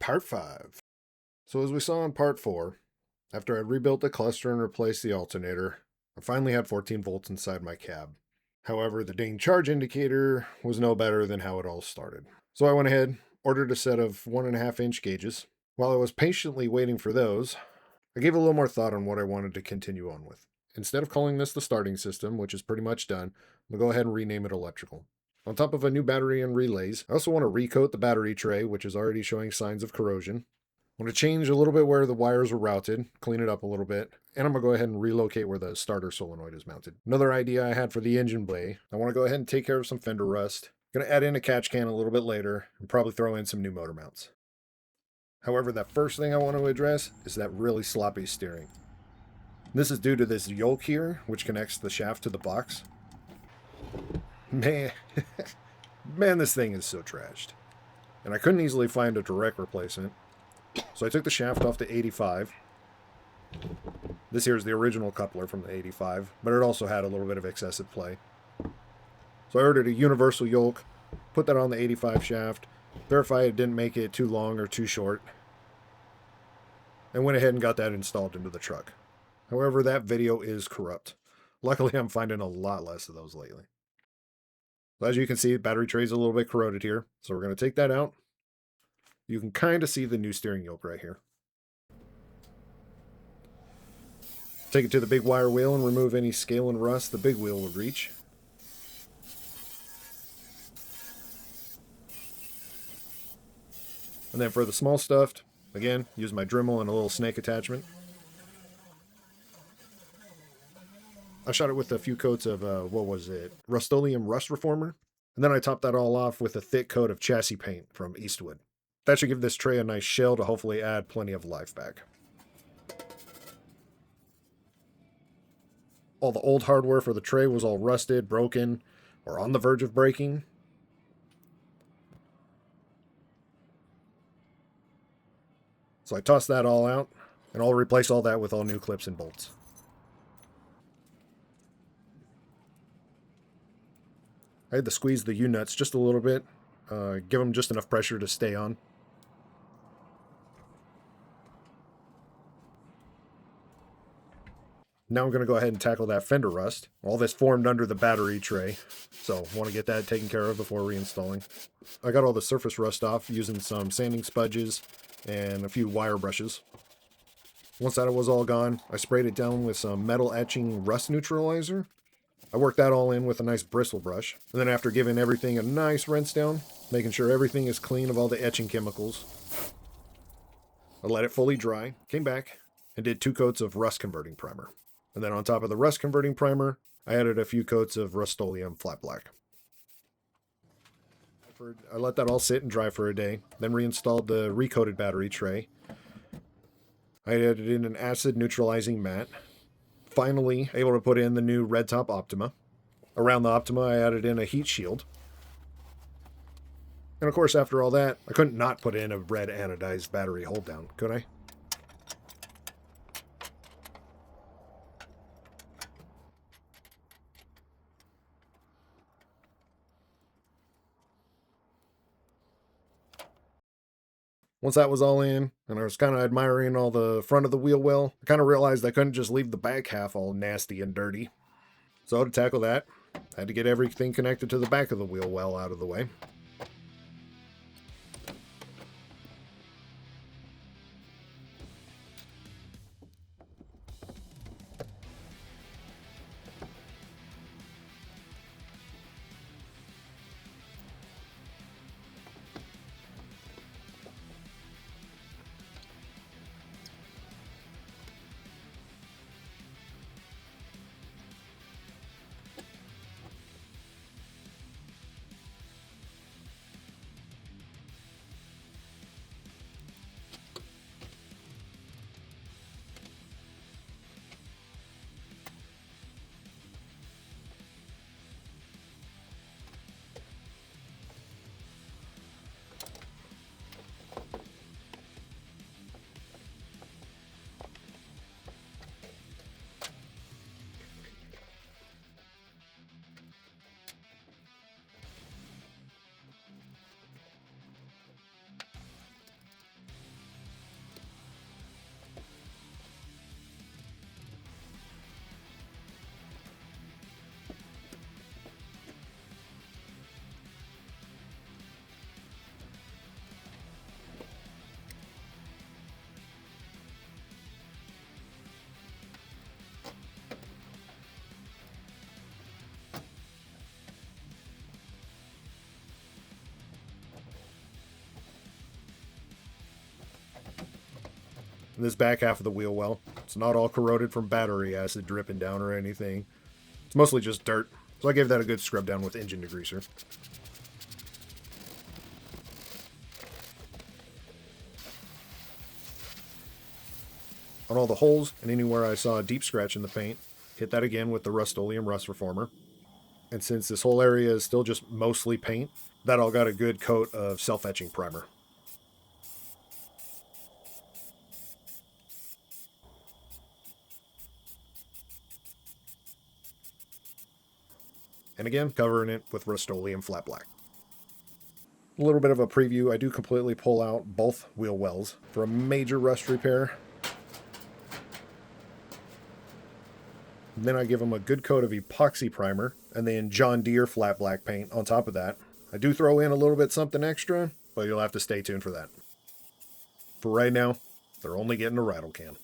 Part 5. So as we saw in Part 4, after I rebuilt the cluster and replaced the alternator, I finally had 14 volts inside my cab. However, the dang charge indicator was no better than how it all started. So I went ahead, ordered a set of 1.5-inch gauges. While I was patiently waiting for those, I gave a little more thought on what I wanted to continue on with. Instead of calling this the starting system, which is pretty much done, I'm going to go ahead and rename it electrical. On top of a new battery and relays, I also want to recoat the battery tray, which is already showing signs of corrosion. I'm going to change a little bit where the wires were routed, clean it up a little bit, and I'm going to go ahead and relocate where the starter solenoid is mounted. Another idea I had for the engine bay, I want to go ahead and take care of some fender rust. Going to add in a catch can a little bit later, and probably throw in some new motor mounts. However, that first thing I want to address is that really sloppy steering. This is due to this yoke here, which connects the shaft to the box. Man, this thing is so trashed. And I couldn't easily find a direct replacement. So I took the shaft off the 85. This here is the original coupler from the 85, but it also had a little bit of excessive play. So I ordered a universal yoke, put that on the 85 shaft, verified it didn't make it too long or too short, and went ahead and got that installed into the truck. However, that video is corrupt. Luckily, I'm finding a lot less of those lately. So as you can see, the battery tray is a little bit corroded here, so we're going to take that out. You can kind of see the new steering yoke right here. Take it to the big wire wheel and remove any scale and rust the big wheel would reach. And then for the small stuff, again, use my Dremel and a little snake attachment. I shot it with a few coats of, Rust-Oleum Rust Reformer. And then I topped that all off with a thick coat of chassis paint from Eastwood. That should give this tray a nice shell to hopefully add plenty of life back. All the old hardware for the tray was all rusted, broken, or on the verge of breaking. So I tossed that all out, and I'll replace all that with all new clips and bolts. I had to squeeze the U-nuts just a little bit, give them just enough pressure to stay on. Now I'm going to go ahead and tackle that fender rust. All this formed under the battery tray, so I want to get that taken care of before reinstalling. I got all the surface rust off using some sanding sponges and a few wire brushes. Once that was all gone, I sprayed it down with some metal etching rust neutralizer. I worked that all in with a nice bristle brush, and then after giving everything a nice rinse down, making sure everything is clean of all the etching chemicals, I let it fully dry, came back, and did 2 coats of rust converting primer. And then on top of the rust converting primer, I added a few coats of Rust-Oleum flat black. I let that all sit and dry for a day, then reinstalled the recoated battery tray. I added in an acid neutralizing mat. Finally able to put in the new red top Optima. Around the Optima, I added in a heat shield. And of course, after all that, I couldn't not put in a red anodized battery hold down, could I? Once that was all in, and I was kind of admiring all the front of the wheel well, I kind of realized I couldn't just leave the back half all nasty and dirty. So to tackle that, I had to get everything connected to the back of the wheel well out of the way. And this back half of the wheel well, it's not all corroded from battery acid dripping down or anything. It's mostly just dirt, so I gave that a good scrub down with engine degreaser. On all the holes and anywhere I saw a deep scratch in the paint, hit that again with the Rust-Oleum Rust Reformer. And since this whole area is still just mostly paint, that all got a good coat of self-etching primer. And again, covering it with Rust-Oleum Flat Black. A little bit of a preview, I do completely pull out both wheel wells for a major rust repair. And then I give them a good coat of epoxy primer, and then John Deere flat black paint on top of that. I do throw in a little bit something extra, but you'll have to stay tuned for that. For right now, they're only getting a rattle can.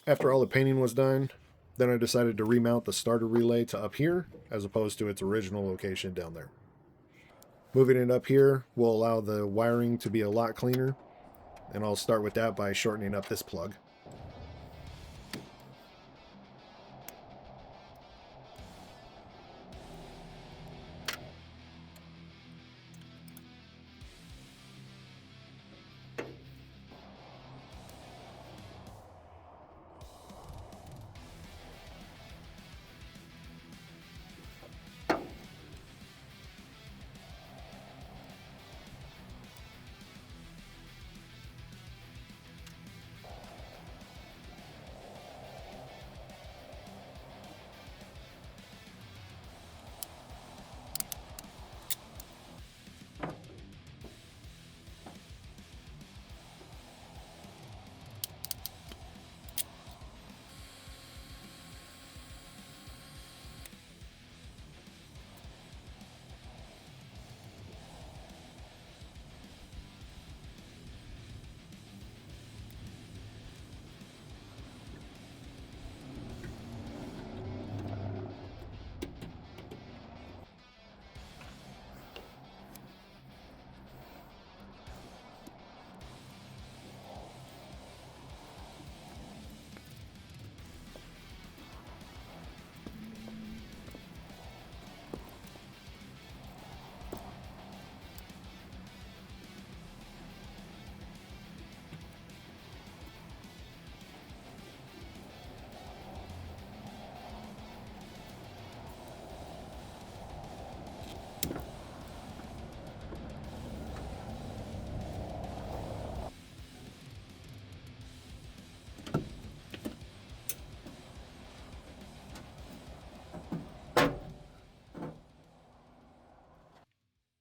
After all the painting was done, then I decided to remount the starter relay to up here, as opposed to its original location down there. Moving it up here will allow the wiring to be a lot cleaner, and I'll start with that by shortening up this plug.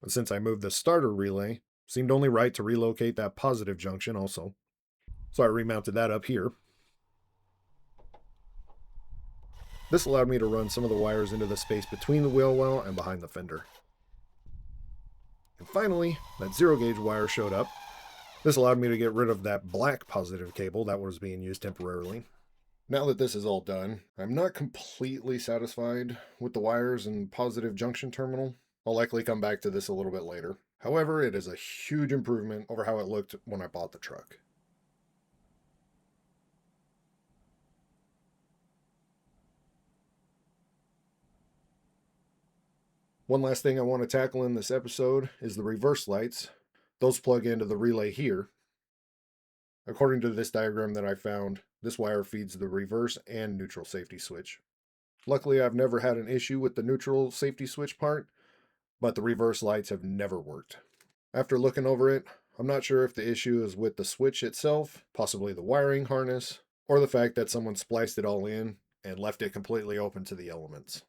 But since I moved the starter relay, seemed only right to relocate that positive junction also. So I remounted that up here. This allowed me to run some of the wires into the space between the wheel well and behind the fender. And finally, that 0-gauge wire showed up. This allowed me to get rid of that black positive cable that was being used temporarily. Now that this is all done, I'm not completely satisfied with the wires and positive junction terminal. I'll likely come back to this a little bit later. However, it is a huge improvement over how it looked when I bought the truck. One last thing I want to tackle in this episode is the reverse lights. Those plug into the relay here. According to this diagram that I found, this wire feeds the reverse and neutral safety switch. Luckily, I've never had an issue with the neutral safety switch part, but the reverse lights have never worked. After looking over it, I'm not sure if the issue is with the switch itself, possibly the wiring harness, or the fact that someone spliced it all in and left it completely open to the elements.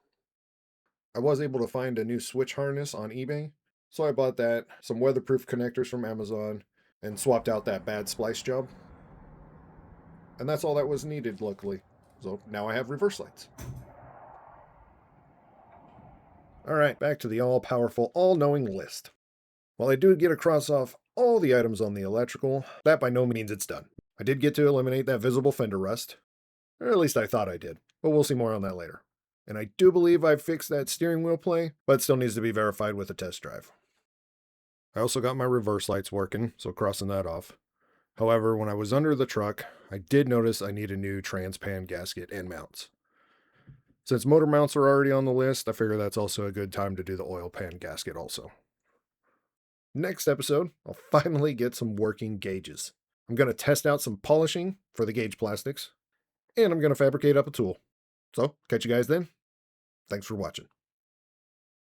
I was able to find a new switch harness on eBay, so I bought that, some weatherproof connectors from Amazon, and swapped out that bad splice job. And that's all that was needed, luckily. So now I have reverse lights. Alright, back to the all-powerful, all-knowing list. While I do get to cross off all the items on the electrical, that by no means it's done. I did get to eliminate that visible fender rust, or at least I thought I did, but we'll see more on that later. And I do believe I've fixed that steering wheel play, but still needs to be verified with a test drive. I also got my reverse lights working, so crossing that off. However, when I was under the truck, I did notice I need a new transpan gasket and mounts. Since motor mounts are already on the list, I figure that's also a good time to do the oil pan gasket also. Next episode, I'll finally get some working gauges. I'm going to test out some polishing for the gauge plastics, and I'm going to fabricate up a tool. So, catch you guys then. Thanks for watching.